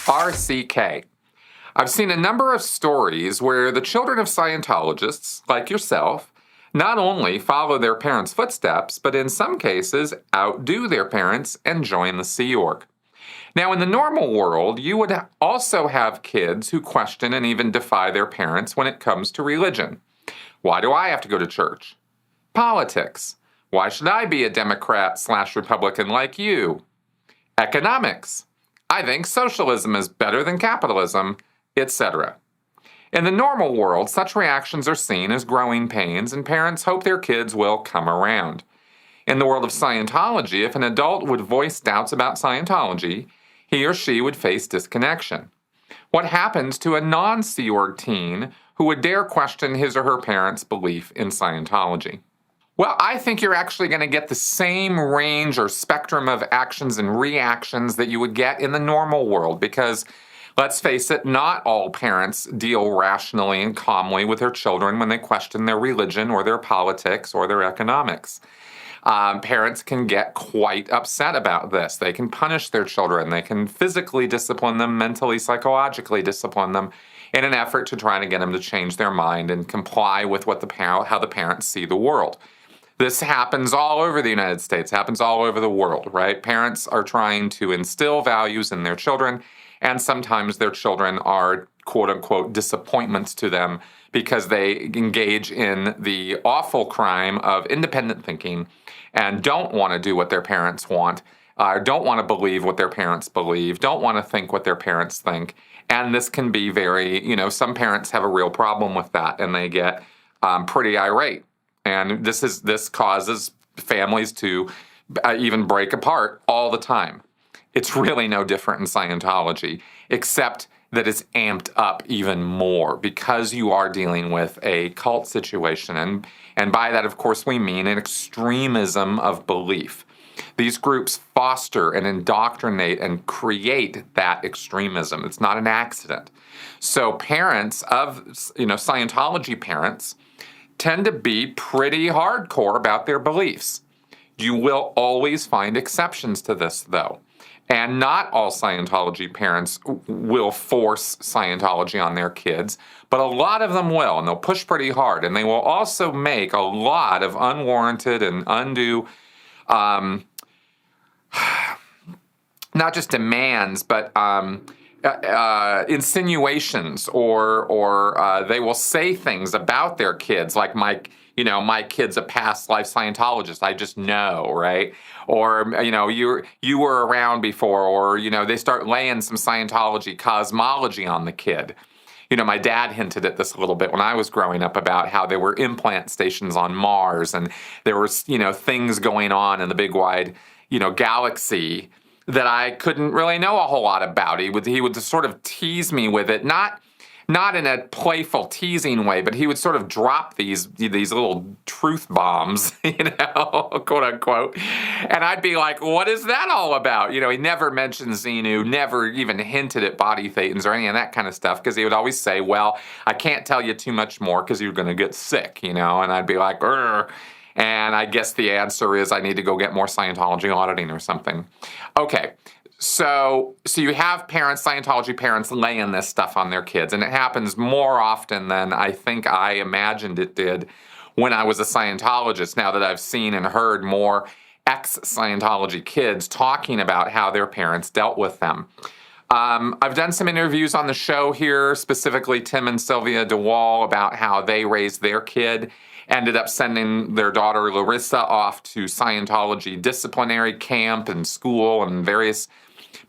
RCK. I've seen a number of stories where the children of Scientologists, like yourself, not only follow their parents' footsteps, but in some cases outdo their parents and join the Sea Org. Now, in the normal world, you would also have kids who question and even defy their parents when it comes to religion. Why do I have to go to church? Politics. Why should I be a Democrat/Republican like you? Economics. I think socialism is better than capitalism, etc. In the normal world, such reactions are seen as growing pains, and parents hope their kids will come around. In the world of Scientology, if an adult would voice doubts about Scientology, he or she would face disconnection. What happens to a non-Sea Org teen who would dare question his or her parents' belief in Scientology? Well, I think you're actually going to get the same range or spectrum of actions and reactions that you would get in the normal world because, let's face it, not all parents deal rationally and calmly with their children when they question their religion or their politics or their economics. Parents can get quite upset about this. They can punish their children. They can physically discipline them, mentally, psychologically discipline them in an effort to try to get them to change their mind and comply with what how the parents see the world. This happens all over the United States, happens all over the world, right? Parents are trying to instill values in their children, and sometimes their children are quote-unquote disappointments to them because they engage in the awful crime of independent thinking and don't want to do what their parents want, don't want to believe what their parents believe, don't want to think what their parents think. And this can be very, some parents have a real problem with that and they get pretty irate. And this causes families to even break apart all the time. It's really no different in Scientology, except that it's amped up even more because you are dealing with a cult situation. And by that, of course, we mean an extremism of belief. These groups foster and indoctrinate and create that extremism. It's not an accident. So parents of, Scientology parents tend to be pretty hardcore about their beliefs. You will always find exceptions to this, though. And not all Scientology parents will force Scientology on their kids, but a lot of them will, and they'll push pretty hard. And they will also make a lot of unwarranted and undue, not just demands, but insinuations, or they will say things about their kids, like my kid's a past life Scientologist. I just know, right? Or, you were around before, or, they start laying some Scientology cosmology on the kid. My dad hinted at this a little bit when I was growing up about how there were implant stations on Mars and there was, things going on in the big wide, galaxy that I couldn't really know a whole lot about. He would sort of tease me with it, not in a playful teasing way, but he would sort of drop these little truth bombs, quote unquote. And I'd be like, what is that all about? He never mentioned Xenu, never even hinted at body thetans or any of that kind of stuff, because he would always say, well, I can't tell you too much more because you're going to get sick, and I'd be like, "Urgh." And I guess the answer is I need to go get more Scientology auditing or something. Okay. So you have Scientology parents laying this stuff on their kids, and it happens more often than I think I imagined it did when I was a Scientologist, now that I've seen and heard more ex-Scientology kids talking about how their parents dealt with them. I've done some interviews on the show here, specifically Tim and Sylvia DeWall, about how they raised their kid, ended up sending their daughter Larissa off to Scientology disciplinary camp and school and various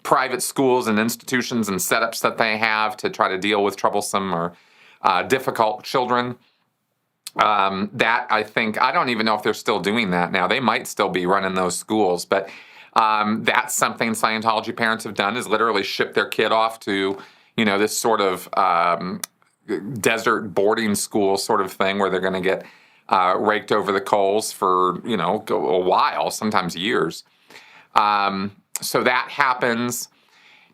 private schools and institutions and setups that they have to try to deal with troublesome or difficult children. That, I think, I don't even know if they're still doing that now. They might still be running those schools, but that's something Scientology parents have done, is literally ship their kid off to, this sort of desert boarding school sort of thing where they're going to get raked over the coals for, a while, sometimes years. So that happens.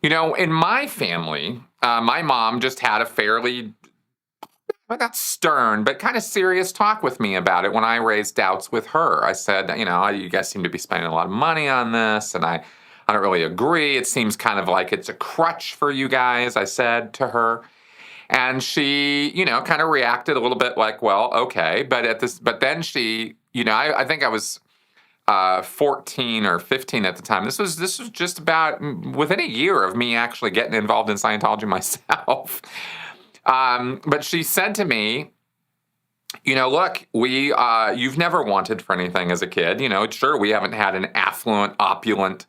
In my family, my mom just had a fairly, not stern, but kind of serious talk with me about it when I raised doubts with her. I said, you guys seem to be spending a lot of money on this, and I don't really agree. It seems kind of like it's a crutch for you guys, I said to her. And she, kind of reacted a little bit like, well, okay. But then she, I think I was 14 or 15 at the time. This was just about within a year of me actually getting involved in Scientology myself. But she said to me, look, you've never wanted for anything as a kid. Sure, we haven't had an affluent, opulent,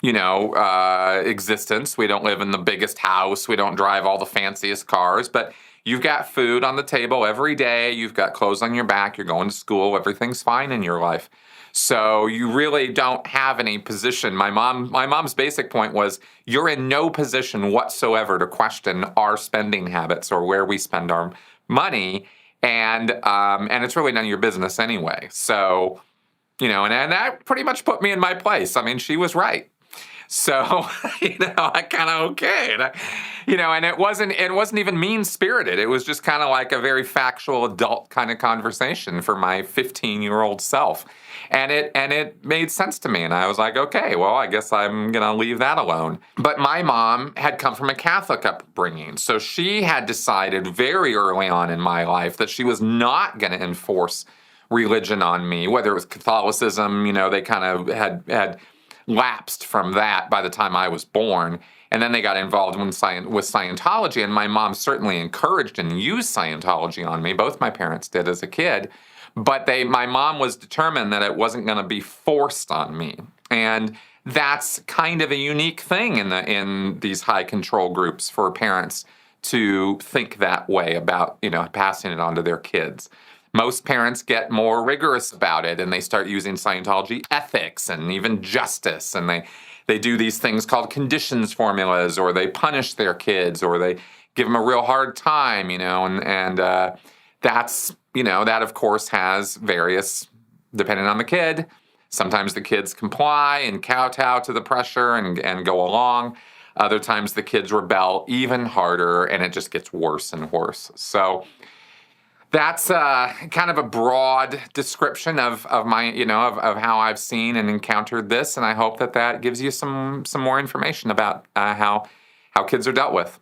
existence. We don't live in the biggest house. We don't drive all the fanciest cars, but you've got food on the table every day. You've got clothes on your back. You're going to school. Everything's fine in your life. So you really don't have any position. My mom's basic point was, you're in no position whatsoever to question our spending habits or where we spend our money. And it's really none of your business anyway. So, and that pretty much put me in my place. I mean, she was right. So, I kind of okay. And it wasn't even mean-spirited. It was just kind of like a very factual adult kind of conversation for my 15-year-old self. And it made sense to me. And I was like, okay, well, I guess I'm going to leave that alone. But my mom had come from a Catholic upbringing. So she had decided very early on in my life that she was not going to enforce religion on me, whether it was Catholicism. They kind of had lapsed from that by the time I was born. And then they got involved with Scientology. And my mom certainly encouraged and used Scientology on me. Both my parents did as a kid. But my mom was determined that it wasn't going to be forced on me. And that's kind of a unique thing in these high control groups for parents to think that way about, passing it on to their kids. Most parents get more rigorous about it, and they start using Scientology ethics and even justice, and they do these things called conditions formulas, or they punish their kids, or they give them a real hard time, and that's, that of course has various, depending on the kid. Sometimes the kids comply and kowtow to the pressure and go along. Other times the kids rebel even harder, and it just gets worse and worse. So that's kind of a broad description of my, of how I've seen and encountered this, and I hope that gives you some more information about how kids are dealt with.